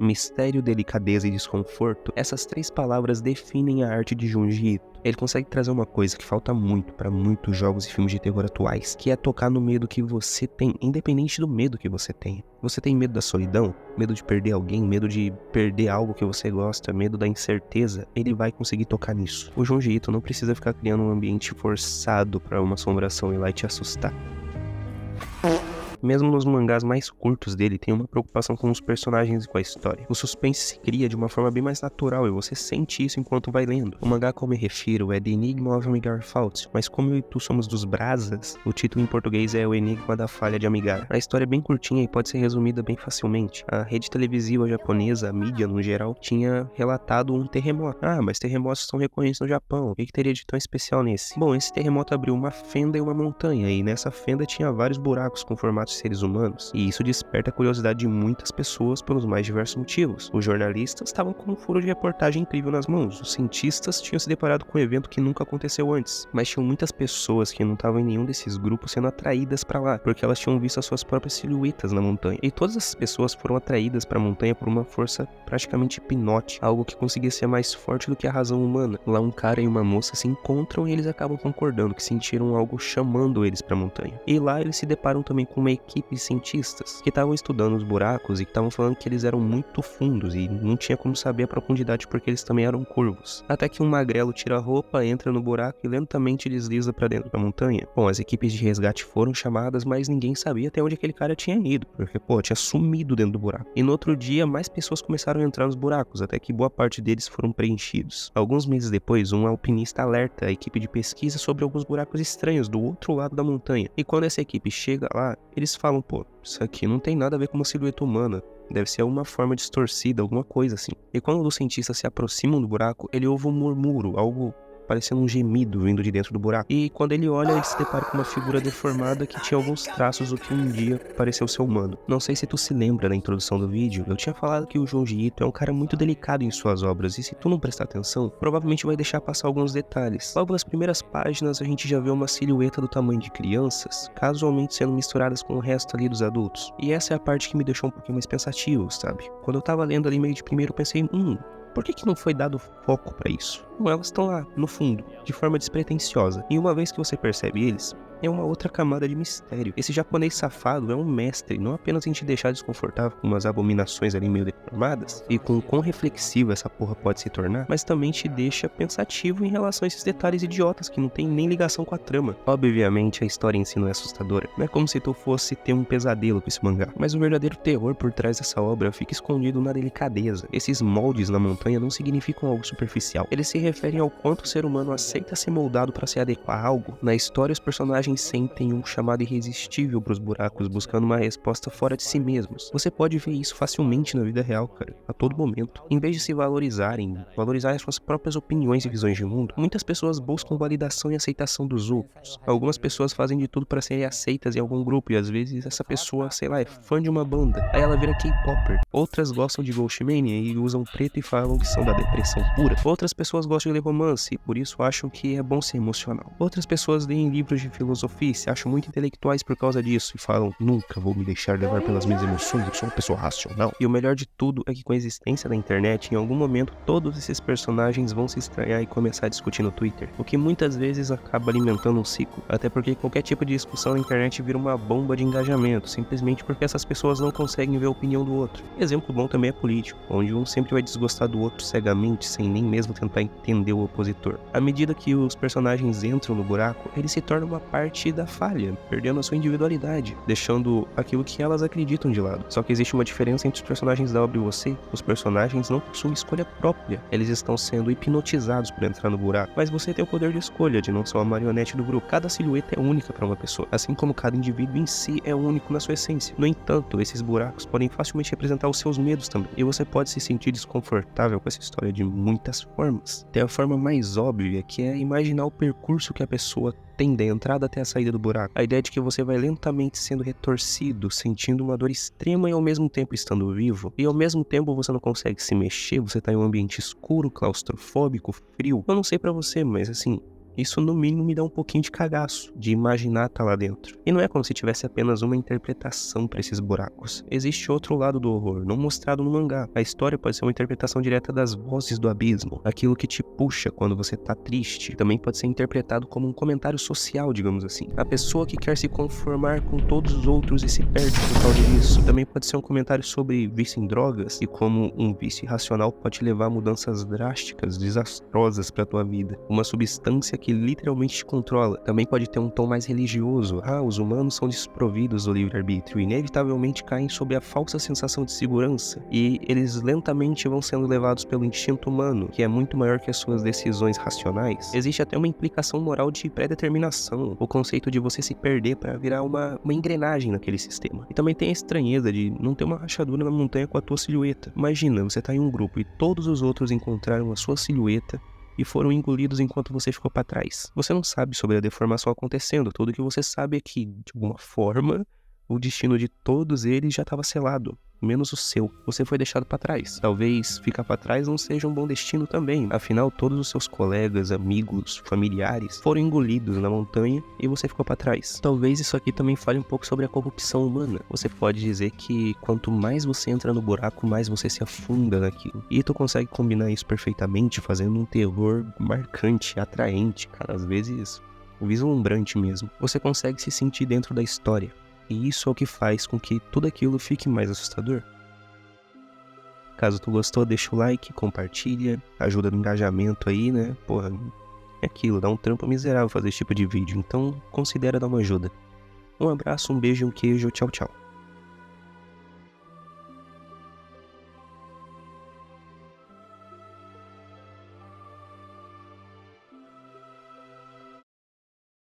Mistério, delicadeza e desconforto, essas 3 palavras definem a arte de Junji Ito. Ele consegue trazer uma coisa que falta muito para muitos jogos e filmes de terror atuais, que é tocar no medo que você tem, independente do medo que você tenha. Você tem medo da solidão? Medo de perder alguém? Medo de perder algo que você gosta? Medo da incerteza? Ele vai conseguir tocar nisso. O Junji Ito não precisa ficar criando um ambiente forçado para uma assombração ir lá e te assustar. Mesmo nos mangás mais curtos dele, tem uma preocupação com os personagens e com a história. O suspense se cria de uma forma bem mais natural e você sente isso enquanto vai lendo. O mangá que eu me refiro é The Enigma of Amigar Fault, mas como eu e tu somos dos Brasas, o título em português é O Enigma da Falha de Amigar. A história é bem curtinha e pode ser resumida bem facilmente. A rede televisiva japonesa, a mídia no geral, tinha relatado um terremoto. Mas terremotos são recorrentes no Japão. O que teria de tão especial nesse? Bom, esse terremoto abriu uma fenda e uma montanha, e nessa fenda tinha vários buracos com formato de seres humanos, e isso desperta a curiosidade de muitas pessoas pelos mais diversos motivos. Os jornalistas estavam com um furo de reportagem incrível nas mãos, os cientistas tinham se deparado com um evento que nunca aconteceu antes, mas tinham muitas pessoas que não estavam em nenhum desses grupos sendo atraídas para lá, porque elas tinham visto as suas próprias silhuetas na montanha, e todas essas pessoas foram atraídas para a montanha por uma força praticamente hipnótica, algo que conseguia ser mais forte do que a razão humana. Lá um cara e uma moça se encontram e eles acabam concordando que sentiram algo chamando eles para a montanha, e lá eles se deparam também com uma equipe de cientistas que estavam estudando os buracos e que estavam falando que eles eram muito fundos e não tinha como saber a profundidade porque eles também eram curvos. Até que um magrelo tira a roupa, entra no buraco e lentamente desliza para dentro da montanha. Bom, as equipes de resgate foram chamadas, mas ninguém sabia até onde aquele cara tinha ido, porque, tinha sumido dentro do buraco. E no outro dia, mais pessoas começaram a entrar nos buracos, até que boa parte deles foram preenchidos. Alguns meses depois, um alpinista alerta a equipe de pesquisa sobre alguns buracos estranhos do outro lado da montanha. E quando essa equipe chega lá, eles falam, isso aqui não tem nada a ver com uma silhueta humana. Deve ser uma forma distorcida, alguma coisa assim. E quando os cientistas se aproximam do buraco, ele ouve um murmúrio, algo parecendo um gemido vindo de dentro do buraco. E quando ele olha, ele se depara com uma figura deformada que tinha alguns traços do que um dia pareceu ser humano. Não sei se tu se lembra na introdução do vídeo, eu tinha falado que o Junji Ito é um cara muito delicado em suas obras, e se tu não prestar atenção, provavelmente vai deixar passar alguns detalhes. Logo nas primeiras páginas, a gente já vê uma silhueta do tamanho de crianças, casualmente sendo misturadas com o resto ali dos adultos. E essa é a parte que me deixou um pouquinho mais pensativo, sabe? Quando eu tava lendo ali meio de primeiro, eu pensei, por que não foi dado foco pra isso? Elas estão lá, no fundo, de forma despretensiosa. E uma vez que você percebe eles, é uma outra camada de mistério. Esse japonês safado é um mestre, não apenas em te deixar desconfortável com umas abominações ali meio deformadas, e com quão reflexiva essa porra pode se tornar, mas também te deixa pensativo em relação a esses detalhes idiotas que não tem nem ligação com a trama. Obviamente a história em si não é assustadora, não é como se tu fosse ter um pesadelo com esse mangá, mas o verdadeiro terror por trás dessa obra fica escondido na delicadeza. Esses moldes na montanha não significam algo superficial, eles se referem ao quanto o ser humano aceita ser moldado para se adequar a algo. Na história, os personagens sentem um chamado irresistível pros buracos, buscando uma resposta fora de si mesmos. Você pode ver isso facilmente na vida real, cara, a todo momento. Em vez de se valorizarem as suas próprias opiniões e visões de mundo, muitas pessoas buscam validação e aceitação dos outros. Algumas pessoas fazem de tudo para serem aceitas em algum grupo, e às vezes essa pessoa, é fã de uma banda, aí ela vira K-popper. Outras gostam de Ghostmania e usam preto e falam que são da depressão pura. Outras pessoas gostam de ler romance e por isso acham que é bom ser emocional. Outras pessoas leem livros de filosofia e se acham muito intelectuais por causa disso e falam, nunca vou me deixar levar pelas minhas emoções, eu sou uma pessoa racional. E o melhor de tudo é que com a existência da internet, em algum momento todos esses personagens vão se estranhar e começar a discutir no Twitter, o que muitas vezes acaba alimentando um ciclo, até porque qualquer tipo de discussão na internet vira uma bomba de engajamento, simplesmente porque essas pessoas não conseguem ver a opinião do outro. Exemplo bom também é político, onde um sempre vai desgostar do outro cegamente, sem nem mesmo tentar entender o opositor. À medida que os personagens entram no buraco, eles se tornam uma parte da falha, perdendo a sua individualidade, deixando aquilo que elas acreditam de lado. Só que existe uma diferença entre os personagens da obra e você. Os personagens não possuem escolha própria, eles estão sendo hipnotizados por entrar no buraco, mas você tem o poder de escolha de não ser uma marionete do grupo. Cada silhueta é única para uma pessoa, assim como cada indivíduo em si é único na sua essência. No entanto, esses buracos podem facilmente representar os seus medos também, e você pode se sentir desconfortável com essa história de muitas formas. Tem a forma mais óbvia, que é imaginar o percurso que a pessoa tem da entrada até a saída do buraco. A ideia de que você vai lentamente sendo retorcido, sentindo uma dor extrema e ao mesmo tempo estando vivo. E ao mesmo tempo você não consegue se mexer, você tá em um ambiente escuro, claustrofóbico, frio. Eu não sei pra você, mas assim, Isso no mínimo me dá um pouquinho de cagaço, de imaginar tá lá dentro. E não é como se tivesse apenas uma interpretação pra esses buracos. Existe outro lado do horror, não mostrado no mangá. A história pode ser uma interpretação direta das vozes do abismo, aquilo que te puxa quando você tá triste. Também pode ser interpretado como um comentário social, digamos assim. A pessoa que quer se conformar com todos os outros e se perde por causa disso. Também pode ser um comentário sobre vício em drogas e como um vício irracional pode levar a mudanças drásticas, desastrosas pra tua vida. Uma substância que literalmente te controla. Também pode ter um tom mais religioso. Os humanos são desprovidos do livre-arbítrio e inevitavelmente caem sob a falsa sensação de segurança e eles lentamente vão sendo levados pelo instinto humano, que é muito maior que as suas decisões racionais. Existe até uma implicação moral de pré-determinação, o conceito de você se perder para virar uma engrenagem naquele sistema. E também tem a estranheza de não ter uma rachadura na montanha com a tua silhueta. Imagina, você tá em um grupo e todos os outros encontraram a sua silhueta e foram engolidos enquanto você ficou para trás. Você não sabe sobre a deformação acontecendo, tudo que você sabe é que, de alguma forma, o destino de todos eles já estava selado, menos o seu. Você foi deixado para trás. Talvez ficar para trás não seja um bom destino também. Afinal, todos os seus colegas, amigos, familiares foram engolidos na montanha e você ficou para trás. Talvez isso aqui também fale um pouco sobre a corrupção humana. Você pode dizer que quanto mais você entra no buraco, mais você se afunda naquilo. E tu consegue combinar isso perfeitamente, fazendo um terror marcante, atraente, cara, às vezes vislumbrante mesmo. Você consegue se sentir dentro da história. E isso é o que faz com que tudo aquilo fique mais assustador. Caso tu gostou, deixa o like, compartilha, ajuda no engajamento aí, né? Porra, é aquilo, dá um trampo miserável fazer esse tipo de vídeo, então considera dar uma ajuda. Um abraço, um beijo e um queijo, tchau, tchau.